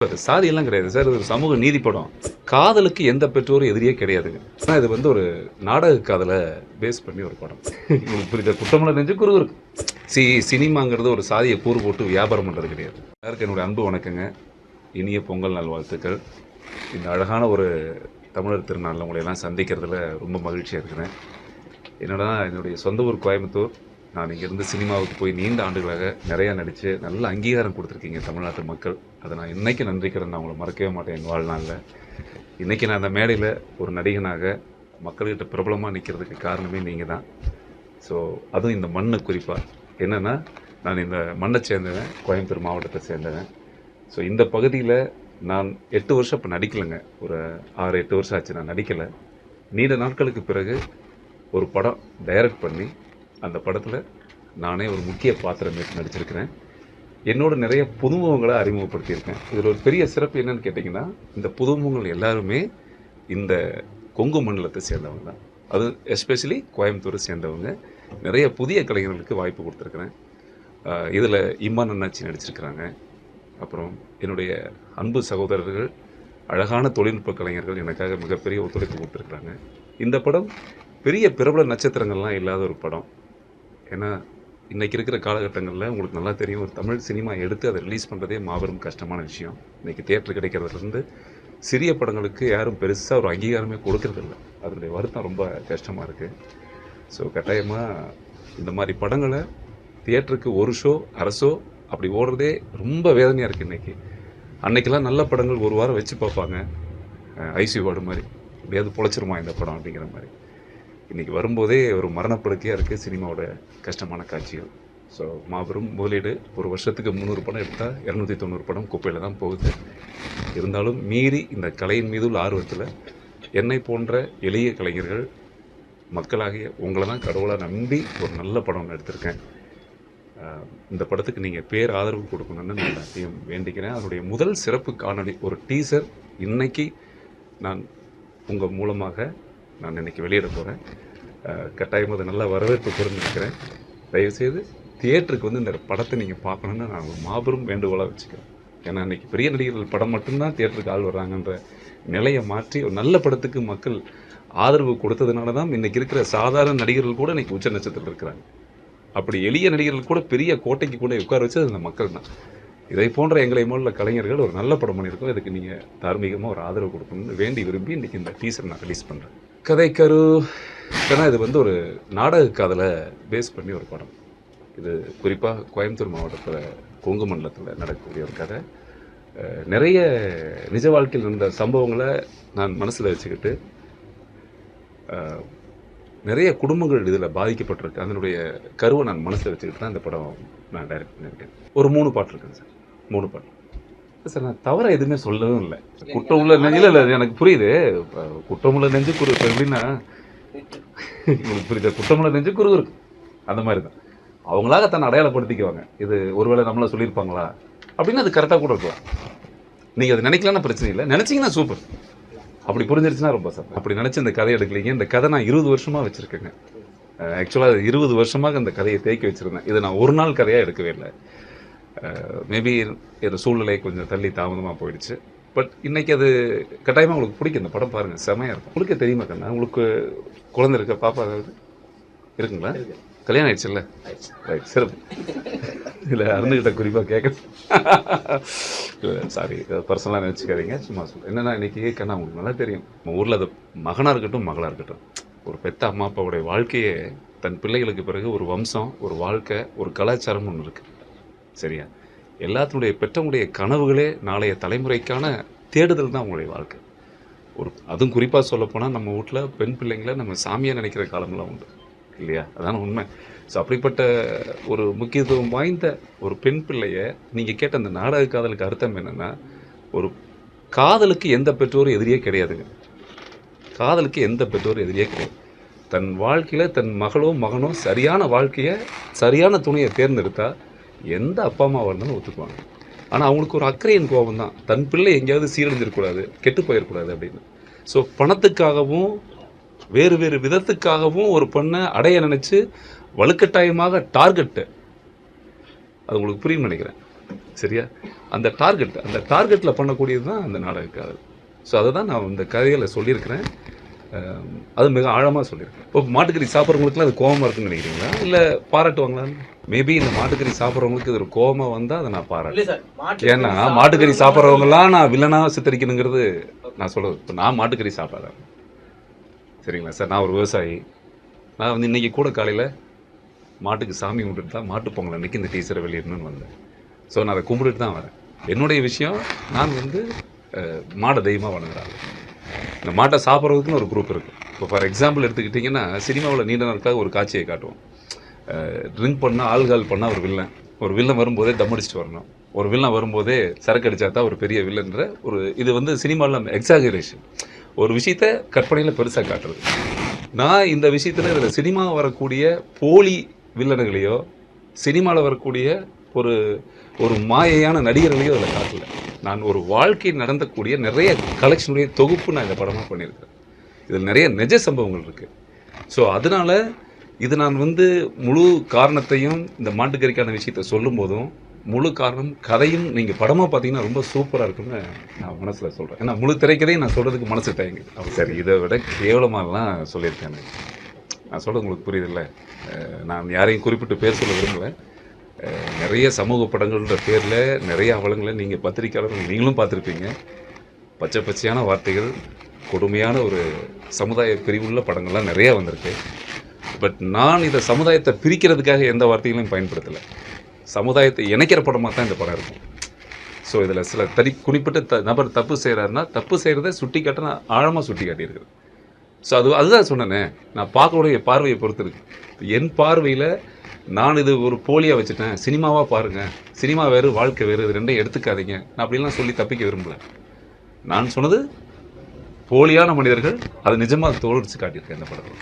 சாதியெல்லாம் கிடையாது சார். இது ஒரு சமூக நீதி படம். காதலுக்கு எந்த பெற்றோரும் எதிரியே கிடையாதுங்க. ஆனா இது வந்து ஒரு நாடக காதலை பேஸ் பண்ணி ஒரு படம். உங்களுக்கு புரியுதா? குற்றமல நெஞ்சு குறுகுறுக்கு. சினிமாங்கிறது ஒரு சாதியை கூறு போட்டு வியாபாரம் பண்ணுறது கிடையாது. எல்லாருக்கும் என்னுடைய அன்பு வணக்கங்க. இனிய பொங்கல் நல்வாழ்த்துக்கள். இந்த அழகான ஒரு தமிழர் திருநாளில் உங்களை எல்லாம் சந்திக்கிறதுல ரொம்ப மகிழ்ச்சியாக இருக்கிறேன். என்னடா என்னுடைய சொந்த ஊர் கோயம்புத்தூர். நான் இங்கேருந்து சினிமாவுக்கு போய் நீண்ட ஆண்டுகளாக நிறையா நடித்து நல்ல அங்கீகாரம் கொடுத்துருக்கீங்க தமிழ்நாட்டு மக்கள். அதை நான் இன்றைக்கி நன்றிக்கிறேன். நான் உங்களை மறக்கவே மாட்டேன் என் வாழ்நாளில். இன்றைக்கி நான் அந்த மேடையில் ஒரு நடிகனாக மக்கள்கிட்ட பிரபலமாக நிற்கிறதுக்கு காரணமே நீங்கள் தான். ஸோ அதுவும் இந்த மண்ணு குறிப்பாக என்னென்னா, நான் இந்த மண்ணை சேர்ந்தவன், கோயம்புத்தூர் மாவட்டத்தை சேர்ந்தவன். ஸோ இந்த பகுதியில் நான் 8 வருஷம் இப்போ நடிக்கலைங்க. ஒரு 6-8 வருஷம் ஆச்சு நான் நடிக்கலை. நீண்ட நாட்களுக்கு பிறகு ஒரு படம் டைரக்ட் பண்ணி அந்த படத்தில் நானே ஒரு முக்கிய பாத்திரம் நடிச்சிருக்கிறேன். என்னோட நிறைய புதுமுகங்களை அறிமுகப்படுத்தியிருக்கேன். இதில் ஒரு பெரிய சிறப்பு என்னன்னு கேட்டிங்கன்னா, இந்த புதுமுகங்கள் எல்லாருமே இந்த கொங்கு மண்டலத்தை சேர்ந்தவங்க தான். அது எஸ்பெஷலி கோயம்புத்தூரை சேர்ந்தவங்க. நிறைய புதிய கலைஞர்களுக்கு வாய்ப்பு கொடுத்துருக்குறேன். இதில் இம்மான் அண்ணாச்சி நடிச்சிருக்கிறாங்க. அப்புறம் என்னுடைய அன்பு சகோதரர்கள், அழகான தொழில்நுட்ப கலைஞர்கள் எனக்காக மிகப்பெரிய ஒத்துழைப்பு கொடுத்துருக்குறாங்க. இந்த படம் பெரிய பிரபல நட்சத்திரங்கள்லாம் இல்லாத ஒரு படம். ஏன்னா இன்றைக்கி இருக்கிற காலகட்டங்களில் உங்களுக்கு நல்லா தெரியும், ஒரு தமிழ் சினிமா எடுத்து அதை ரிலீஸ் பண்ணுறதே மாபெரும் கஷ்டமான விஷயம். இன்றைக்கி தியேட்டர் கிடைக்கிறதுலேருந்து சிறிய படங்களுக்கு யாரும் பெருசாக ஒரு அங்கீகாரமே கொடுக்கறதில்ல. அதனுடைய வருத்தம் ரொம்ப கஷ்டமாக இருக்குது. ஸோ கட்டாயமாக இந்த மாதிரி படங்களை தியேட்டருக்கு ஒரு ஷோ அரை ஷோ அப்படி ஓடுறதே ரொம்ப வேதனையாக இருக்குது இன்றைக்கி. அன்றைக்கெல்லாம் நல்ல படங்கள் ஒரு வாரம் வச்சு பார்ப்பாங்க. ஐசியூ வார்டு மாதிரி எப்படியாவது பொழைச்சிருமா இந்த படம் அப்படிங்கிற மாதிரி. இன்றைக்கி வரும்போதே ஒரு மரணப்படுக்கையாக இருக்குது சினிமாவோட கஷ்டமான காட்சிகள். ஸோ மாபெரும் முதலீடு. ஒரு வருஷத்துக்கு 300 படம் எடுத்தால் 290 படம் குப்பையில் தான் போகுது. இருந்தாலும் மீறி இந்த கலையின் மீது உள்ள ஆர்வத்தில் என்னை போன்ற எளிய கலைஞர்கள், மக்களாகிய உங்களை தான் கடவுளாக நம்பி ஒரு நல்ல படம் எடுத்திருக்கேன். இந்த படத்துக்கு நீங்கள் பேர் ஆதரவு கொடுக்கணுன்னு நான் எல்லாத்தையும் வேண்டிக்கிறேன். அதனுடைய முதல் சிறப்பு காணொலி ஒரு டீசர் இன்றைக்கி நான் உங்கள் மூலமாக நான் இன்றைக்கி வெளியிட போகிறேன். கட்டாயமாக அதை நல்லா வரவேற்பு புரிஞ்சுக்கிறேன். தயவுசெய்து தியேட்டருக்கு வந்து இந்த படத்தை நீங்கள் பார்க்கணுன்னு நான் ஒரு மாபெரும் வேண்டுகோளாக வச்சுக்கிறேன். ஏன்னா இன்றைக்கி பெரிய நடிகர்கள் படம் மட்டும்தான் தியேட்டருக்கு ஆள் வர்றாங்கன்ற நிலையை மாற்றி ஒரு நல்ல படத்துக்கு மக்கள் ஆதரவு கொடுத்ததுனால தான் இன்றைக்கி இருக்கிற சாதாரண நடிகர்கள் கூட இன்றைக்கி உச்ச நட்சத்திரத்தில் இருக்கிறாங்க. அப்படி எளிய நடிகர்கள் கூட பெரிய கோட்டைக்கு கூட உட்கார வச்சது அந்த மக்கள் தான். இதை போன்ற எங்களை போல கலைஞர்கள் ஒரு நல்ல படம் பண்ணியிருக்கோம். இதுக்கு நீங்கள் தார்மீகமாக ஒரு ஆதரவு கொடுக்கணும்னு வேண்டி விரும்பி இன்றைக்கி இந்த டீசர் நான் ரிலீஸ் பண்ணுறேன். கதைக்கரு ஏன்னா இது வந்து ஒரு நாடக காதலை பேஸ் பண்ணி ஒரு படம். இது குறிப்பாக கோயம்புத்தூர் மாவட்டத்தில் கொங்கு மண்டலத்தில் நடக்கக்கூடிய ஒரு கதை. நிறைய நிஜ வாழ்க்கையில் இருந்த சம்பவங்களை நான் மனசில் வச்சுக்கிட்டு நிறைய குடும்பங்கள் இதில் பாதிக்கப்பட்டிருக்கு. அதனுடைய கருவை நான் மனசில் வச்சுக்கிட்டு தான் இந்த படம் நான் டைரக்ட் பண்ணியிருக்கேன். ஒரு 3 பாட்டு இருக்குங்க சார். 3 பாட்டு சார். நான் தவிர எதுவுமே சொல்லவும் இல்லை. குற்றம் உள்ள நெஞ்சில் இல்லை, எனக்கு புரியுது. குற்றமுள்ள நெஞ்சு குறு எப்படின்னா, உங்களுக்கு புரியுது, குற்றமுள்ள நெஞ்சு குறு இருக்கு அந்த மாதிரி தான். அவங்களாக தன்னை அடையாளப்படுத்திக்குவாங்க. இது ஒருவேளை நம்மளை சொல்லியிருப்பாங்களா அப்படின்னு அது கரெக்டாக கூட இருக்கலாம். நீங்கள் அது நினைக்கலான்னு பிரச்சனை இல்லை, நினச்சிங்கன்னா சூப்பர். அப்படி புரிஞ்சிருச்சுன்னா ரொம்ப சார். அப்படி நினச்சி இந்த கதையை எடுக்கலைங்க. இந்த கதை நான் 20 வருஷமாக வச்சுருக்கேங்க. ஆக்சுவலாக 20 வருஷமாக இந்த கதையை தேக்கி வச்சுருந்தேன். இதை நான் ஒரு நாள் கதையாக எடுக்கவே இல்லை. மேபி இந்த சூழ்நிலை கொஞ்சம் தள்ளி தாமதமாக போயிடுச்சு. பட் இன்றைக்கி அது கட்டாயமாக உங்களுக்கு பிடிக்கும். இந்த படம் பாருங்கள், செமையாக இருக்கும். உங்களுக்கு தெரியுமா கண்ணா? உங்களுக்கு குழந்தை இருக்க, பாப்பா ஏதாவது இருக்குங்களா? கல்யாணம் ஆயிடுச்சுல்ல? ரைட், சிறப்பு. இல்லை அருந்துக்கிட்ட குறிப்பாக கேட்க சாரி, பர்சனலாக நினச்சிக்காதீங்க, சும்மா சொல்லுங்கள். என்னென்னா இன்றைக்கி கண்ணா உங்களுக்கு நல்லா தெரியும், நம்ம ஊரில் அது மகனாக இருக்கட்டும் மகளாக இருக்கட்டும், ஒரு பெத்த அம்மா அப்பாவுடைய வாழ்க்கையே தன் பிள்ளைகளுக்கு பிறகு ஒரு வம்சம், ஒரு வாழ்க்கை, ஒரு கலாச்சாரம் ஒன்று இருக்குது. சரியா? எல்லாத்தினுடைய பெற்றவங்களுடைய கனவுகளே நாளைய தலைமுறைக்கான தேடுதல் தான் அவங்களுடைய வாழ்க்கை. அதுவும் குறிப்பாக சொல்லப்போனால் நம்ம வீட்டில் பெண் பிள்ளைங்களை நம்ம சாமியாக நினைக்கிற காலமெல்லாம் உண்டு இல்லையா? அதான உண்மை. ஸோ அப்படிப்பட்ட ஒரு முக்கியத்துவம் வாய்ந்த ஒரு பெண் பிள்ளையை நீங்கள் கேட்ட அந்த நாடக காதலுக்கு அர்த்தம் என்னென்னா, ஒரு காதலுக்கு எந்த பெற்றோரும் எதிரியே கிடையாதுங்க. காதலுக்கு எந்த பெற்றோரும் எதிரியே கிடையாது. தன் வாழ்க்கையில் தன் மகளோ மகனோ சரியான வாழ்க்கையை, சரியான துணையை தேர்ந்தெடுத்தா எந்த அப்பா அம்மாவாக இருந்தாலும் ஒத்துக்குவாங்க. ஆனால் அவங்களுக்கு ஒரு அக்கறையின் கோபம் தான், தன் பிள்ளை எங்கேயாவது சீரழிஞ்சிடக்கூடாது, கெட்டு போயிடக்கூடாது அப்படின்னு. ஸோ பணத்துக்காகவும் வேறு வேறு விதத்துக்காகவும் ஒரு பொண்ணை அடைய நினச்சி வலுக்கட்டாயமாக டார்கெட்டு, அது உங்களுக்கு புரியும் நினைக்கிறேன். சரியா? அந்த டார்கெட்டில் பண்ணக்கூடியது தான் அந்த நாடக காதல். ஸோ அதை தான் நான் இந்த கதையில் சொல்லியிருக்கிறேன். அது மிக ஆழமாக சொல்லியிருக்கேன். இப்போ மாட்டுக்கறி சாப்பிட்றவங்களுக்குலாம் அது கோபமாக இருக்குன்னு நினைக்கிறீங்களா, இல்லை பாராட்டுவாங்களான்னு? மேபி இந்த மாட்டுக்கறி சாப்பிட்றவங்களுக்கு இது ஒரு கோபமாக வந்தால் அதை நான் பாராட்டேன். ஏன்னா மாட்டுக்கறி சாப்பிட்றவங்களாம் நான் வில்லனாக சித்தரிக்கணுங்கிறது நான் சொல்கிறது. இப்போ நான் மாட்டுக்கறி சாப்பிடாதேன், சரிங்களா சார்? நான் ஒரு விவசாயி. நான் வந்து இன்றைக்கி கூட காலையில் மாட்டுக்கு சாமி கும்பிட்டுட்டு தான் மாட்டு பொங்கல் அன்றைக்கி இந்த டீச்சரை வெளியிடணும்னு வந்தேன். ஸோ நான் அதை கும்பிட்டுட்டு தான் வரேன். என்னுடைய விஷயம், நான் வந்து மாடை தெய்வமாக வணங்குறாங்க. இந்த மாட்டை சாப்பிட்றதுக்குன்னு ஒரு குரூப் இருக்குது. இப்போ ஃபார் எக்ஸாம்பிள் எடுத்துக்கிட்டிங்கன்னா, சினிமாவில் நீண்ட நாட்களாக ஒரு காட்சியை காட்டுவோம். ட்ரிங்க் பண்ணால் ஆல்கால் பண்ணால் ஒரு வில்லன் வரும்போதே தம் அடிச்சுட்டு வரணும். ஒரு வில்லன் வரும்போதே சரக்கு அடித்தா தான் ஒரு பெரிய வில்லன்ற ஒரு இது வந்து சினிமாவில் எக்ஸாகரேஷன், ஒரு விஷயத்த கற்பனையில் பெருசாக காட்டுறது. நான் இந்த விஷயத்தில் இதில் சினிமா வரக்கூடிய போலி வில்லனுகளையோ சினிமாவில் வரக்கூடிய ஒரு ஒரு மாயையான நடிகர்களையோ அதில் காட்டல. நான் ஒரு வாழ்க்கை நடந்தக்கூடிய நிறைய கலெக்ஷனுடைய தொகுப்பு நான் இந்த படமாக பண்ணியிருக்கிறேன். இதில் நிறைய நிஜ சம்பவங்கள் இருக்குது. ஸோ அதனால் இது நான் வந்து முழு காரணத்தையும் இந்த மாட்டுக்கறிக்கான விஷயத்தை சொல்லும் போதும் முழு காரணம் கதையும் நீங்கள் படமாக பார்த்தீங்கன்னா ரொம்ப சூப்பராக இருக்குன்னு நான் மனசில் சொல்கிறேன். ஏன்னா முழு திரைக்கதையும் நான் சொல்கிறதுக்கு மனசு டைங்க. அப்போ சரி, இதை விட கேவலமாகலாம் சொல்லியிருக்கேன். நான் சொல்கிறது உங்களுக்கு புரியுதில்ல? நான் யாரையும் குறிப்பிட்டு பேர் சொல்ல விரும்பலை. நிறைய சமூக படங்கள்ன்ற பேரில் நிறைய அவலங்களை நீங்கள் பத்திரிக்கையாளர்கள் நீங்களும் பார்த்துருப்பீங்க. பச்சை பச்சையான வார்த்தைகள், கொடுமையான ஒரு சமுதாய பிரிவுள்ள படங்கள்லாம் நிறையா வந்திருக்கு. பட் நான் இதை சமுதாயத்தை பிரிக்கிறதுக்காக எந்த வார்த்தைகளையும் பயன்படுத்தலை. சமுதாயத்தை இணைக்கிற படமாக தான் இந்த படம் இருக்கும். ஸோ இதில் சில குறிப்பிட்ட நபர் தப்பு செய்கிறாருன்னா தப்பு செய்கிறத சுட்டி காட்ட நான் ஆழமாக சுட்டி காட்டியிருக்கிறேன். ஸோ அதுதான் சொன்னேனே, நான் பார்க்கக்கூடிய பார்வையை பொறுத்து இருக்கு. என் பார்வையில் நான் இது ஒரு போலியாக வச்சுட்டேன், சினிமாவாக பாருங்கள், சினிமா வேறு வாழ்க்கை வேறு, இது ரெண்டையும் எடுத்துக்காதீங்க, நான் அப்படிலாம் சொல்லி தப்பிக்க விரும்பலை. நான் சொன்னது போலியான மனிதர்கள், அது நிஜமாக தோல்விச்சு காட்டியிருக்கேன் இந்த படத்தில்.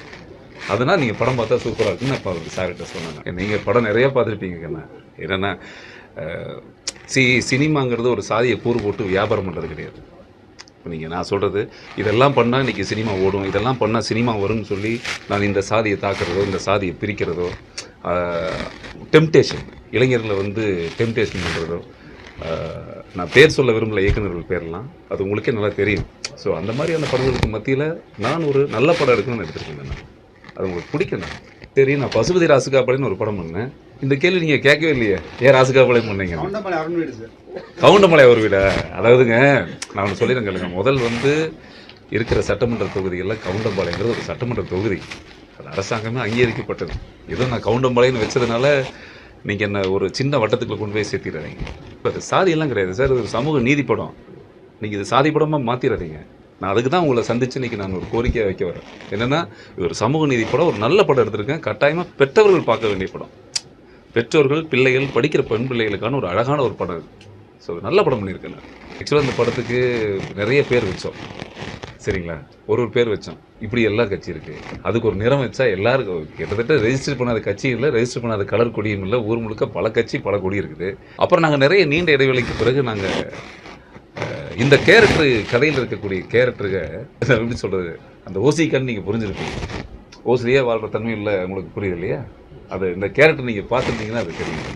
அதனால் நீங்கள் படம் பார்த்தா சூப்பராக இருக்குன்னு நான் இப்போ சார்கிட்ட சொன்னாங்க. நீங்கள் படம் நிறையா பார்த்துருப்பீங்க. என்னென்னா சினிமாங்கிறது ஒரு சாதியை கூறு போட்டு வியாபாரம் பண்ணுறது கிடையாது. இப்போ நான் சொல்கிறது இதெல்லாம் பண்ணால் இன்றைக்கி சினிமா ஓடும், இதெல்லாம் பண்ணால் சினிமா வரும்னு சொல்லி நான் இந்த சாதியை தாக்குறதோ இந்த சாதியை பிரிக்கிறதோ, டெம்டேஷன், இளைஞர்களை வந்து டெம்டேஷன் பண்ணுறதோ, நான் பேர் சொல்ல விரும்பல இயக்குநர்கள் பேர்லாம், அது உங்களுக்கே நல்லா தெரியும். ஸோ அந்த மாதிரியான படங்களுக்கு மத்தியில் நான் ஒரு நல்ல படம் எடுக்கணும்னு எடுத்துருக்கேன். நான் அது உங்களுக்கு பிடிக்கணும். சரி, நான் பசுபதி ராசுகாபாளையம்னு ஒரு படம் பண்ணேன். இந்த கேள்வி நீங்கள் கேட்கவே இல்லையே, ஏன் ராசுகாபாளையம் பண்ணீங்க? கவுண்டமலை அவர் வீடா? அதாவதுங்க, நான் ஒன்று சொல்லிடுறேங்க. முதல் வந்து இருக்கிற சட்டமன்ற தொகுதிகளில் கவுண்டம்பாளையங்கிறது ஒரு சட்டமன்ற தொகுதி. அது அரசாங்கமே அங்கீகரிக்கப்பட்டது. ஏதோ நான் கவுண்டம்பாளையம்னு வச்சதுனால நீங்கள் என்ன ஒரு சின்ன வட்டத்துக்குள்ளே கொண்டு போய் சேர்த்திடாதீங்க. இப்போ அது சாதியெல்லாம் கிடையாது சார், இது ஒரு சமூக நீதி படம். நீங்கள் இது சாதி படமாக மாற்றிடாதீங்க. நான் அதுக்கு தான் உங்களை சந்தித்து இன்றைக்கி நான் ஒரு கோரிக்கையை வைக்க வரேன். என்னென்னா, இது ஒரு சமூக நீதி படம், ஒரு நல்ல படம் எடுத்திருக்கேன். கட்டாயமாக பெற்றவர்கள் பார்க்க வேண்டிய படம். பெற்றோர்கள், பிள்ளைகள், படிக்கிற பெண் பிள்ளைகளுக்கான ஒரு அழகான ஒரு படம். ஸோ நல்ல படம் பண்ணியிருக்கேன். நான் ஆக்சுவலாக இந்த படத்துக்கு நிறைய பேர் வச்சோம், சரிங்களா? ஒரு பேர் வச்சோம். இப்படி எல்லா கட்சி இருக்குது, அதுக்கு ஒரு நிறம் வச்சா எல்லாருக்கும் கிட்டத்தட்ட ரெஜிஸ்டர் பண்ணாத கட்சியும் இல்லை, ரெஜிஸ்டர் பண்ணாத கலர் கொடியும் இல்லை. ஊர் முழுக்க பல கட்சி பல கொடி இருக்குது. அப்புறம் நாங்கள் நிறைய நீண்ட இடைவெளிக்கு பிறகு நாங்கள் இந்த கேரக்டரு, கதையில் இருக்கக்கூடிய கேரக்டருங்க எப்படி சொல்கிறது, அந்த ஓசிக்கான்னு நீங்கள் புரிஞ்சுருப்பீங்க. ஓசிலியே வாழ்கிற தன்மை இல்லை, உங்களுக்கு புரியுது இல்லையா? அது இந்த கேரக்டர் நீங்கள் பார்த்துருந்தீங்கன்னா அது தெரியும்.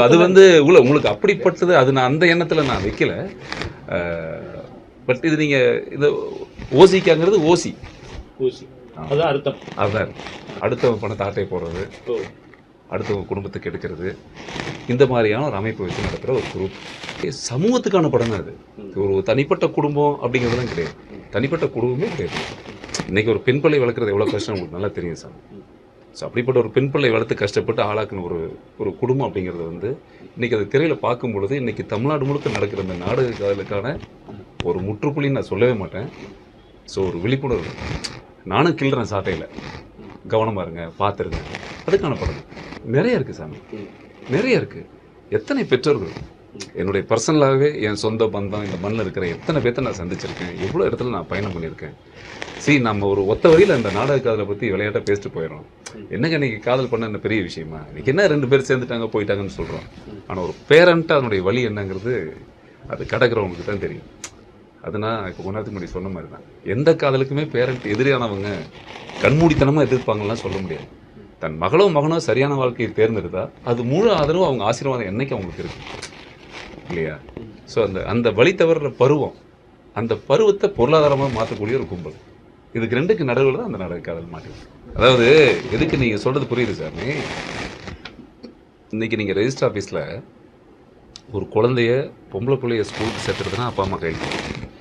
அது வந்து உங்களுக்கு அப்படிப்பட்டது. அது நான் அந்த எண்ணத்தில் நான் வைக்கல. பட் இது நீங்கள் இந்த ஓசிக்காங்கிறது ஓசி அதான் அர்த்தம். அதுதான் அடுத்தவங்க பணத்தை ஆட்டை போடுறது, அடுத்தவங்க குடும்பத்துக்கு எடுக்கிறது, இந்த மாதிரியான ஒரு அமைப்பை வச்சு நடத்துகிற ஒரு குரூப். சமூகத்துக்கான படம் தான் அது. ஒரு தனிப்பட்ட குடும்பம் அப்படிங்கிறதுலாம் கிடையாது. தனிப்பட்ட குடும்பமே கிடையாது. இன்றைக்கி ஒரு பெண் பிள்ளை வளர்க்குறது எவ்வளோ கஷ்டம் உங்களுக்கு நல்லா தெரியும் சார். ஸோ அப்படிப்பட்ட ஒரு பெண் பிள்ளை வளர்த்து கஷ்டப்பட்டு ஆளாக்குன ஒரு குடும்பம் அப்படிங்கிறது வந்து இன்றைக்கி அது திரையில் பார்க்கும் பொழுது இன்றைக்கி தமிழ்நாடு முழுக்க நடக்கிற இந்த நாடக காதலுக்கான ஒரு முற்றுப்புள்ளின்னு நான் சொல்லவே மாட்டேன். ஸோ ஒரு விழிப்புணர்வு. நானும் கிள்றேன் சாட்டையில், கவனமாக இருங்க, பார்த்துருங்க. அதுக்கான படம் நிறைய இருக்குது சாமி, நிறைய இருக்குது. எத்தனை பெற்றோர்கள், என்னுடைய பர்சனலாகவே என் சொந்த பந்தம் இந்த மண்ணில் இருக்கிற எத்தனை பேர்த்த நான் சந்திச்சிருக்கேன், எவ்வளோ இடத்துல நான் பயணம் பண்ணியிருக்கேன். நம்ம ஒரு ஒத்த வரியில் அந்த நாடக காதலை பற்றி விளையாட்டாக பேசிட்டு போயிடறோம். என்னங்க இன்றைக்கி காதல் பண்ண என்ன பெரிய விஷயமா? இன்றைக்கி என்ன 2 பேர் சேர்ந்துட்டாங்க போயிட்டாங்கன்னு சொல்கிறோம். ஆனால் ஒரு பேரண்ட்டாக அதனுடைய வழி என்னங்கிறது அது கடக்கிறவங்களுக்கு தான் தெரியும். அது நான் இப்போ கொஞ்ச நேரத்துக்கு முன்னாடி சொன்ன மாதிரி தான். எந்த காதலுக்குமே பேரண்ட் எதிரியானவங்க கண்மூடித்தனமாக எதிர்ப்பாங்கலாம் சொல்ல முடியாது. தன் மகளோ மகனோ சரியான வாழ்க்கையை தேர்ந்தெடுத்தா அது முழு ஆதரவு அவங்க ஆசீர்வாதம் என்னைக்கு அவங்களுக்கு இருக்குது. இல்லையா? ஸோ அந்த அந்த வழி தவறுற பருவம், அந்த பருவத்தை பொருளாதாரமாக மாற்றக்கூடிய ஒரு கும்பல். இதுக்கு ரெண்டுக்கு நடுவில் தான் அந்த நாடக காதல் மாட்டேங்குது. அதாவது எதுக்கு நீங்கள் சொல்கிறது புரியுது சாமி. இன்றைக்கி நீங்கள் ரெஜிஸ்டர் ஆஃபீஸில் ஒரு குழந்தைய பொம்பளை பிள்ளைய ஸ்கூலுக்கு சேர்த்துறதுனா அப்பா அம்மா கையெழுத்து வேணும்.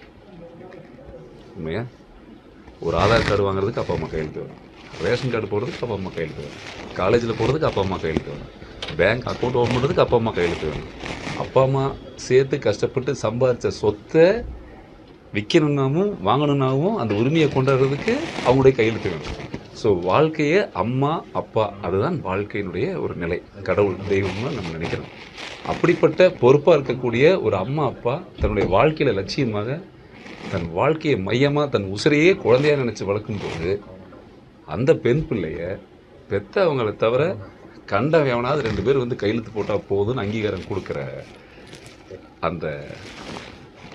உண்மையா? ஒரு ஆதார் கார்டு வாங்குறதுக்கு அப்பா அம்மா கையெழுத்து வேணும், ரேஷன் கார்டு போடுறதுக்கு அப்பா அம்மா கையெழுத்து வேணும், காலேஜில் போகிறதுக்கு அப்பா அம்மா கையெழுத்து வேணும், பேங்க் அக்கௌண்ட் ஓப்பன் பண்ணுறதுக்கு அப்பா அம்மா கையெழுத்து வேணும். அப்பா அம்மா சேர்த்து கஷ்டப்பட்டு சம்பாதிச்ச சொத்தை விற்கணுன்னாவும் வாங்கணுன்னாவும் அந்த உரிமையை கொண்டாடுறதுக்கு அவங்களுடைய கையெழுத்து வேணும். ஸோ வாழ்க்கையை அம்மா அப்பா அதுதான் வாழ்க்கையினுடைய ஒரு நிலை. கடவுள் தெய்வம்னு நம்ம நினைக்கிறோம். அப்படிப்பட்ட பொறுப்பாக இருக்கக்கூடிய ஒரு அம்மா அப்பா தன்னுடைய வாழ்க்கையில் லட்சியமாக தன் வாழ்க்கையை மையமாக தன் உசிரையே குழந்தையாக நினச்சி வளர்க்கும்போது அந்த பெண் பிள்ளைய பெற்றவங்களை தவிர கண்டவனாவது 2 பேர் வந்து கையெழுத்து போட்டால் போதும்னு அங்கீகாரம் கொடுக்குற அந்த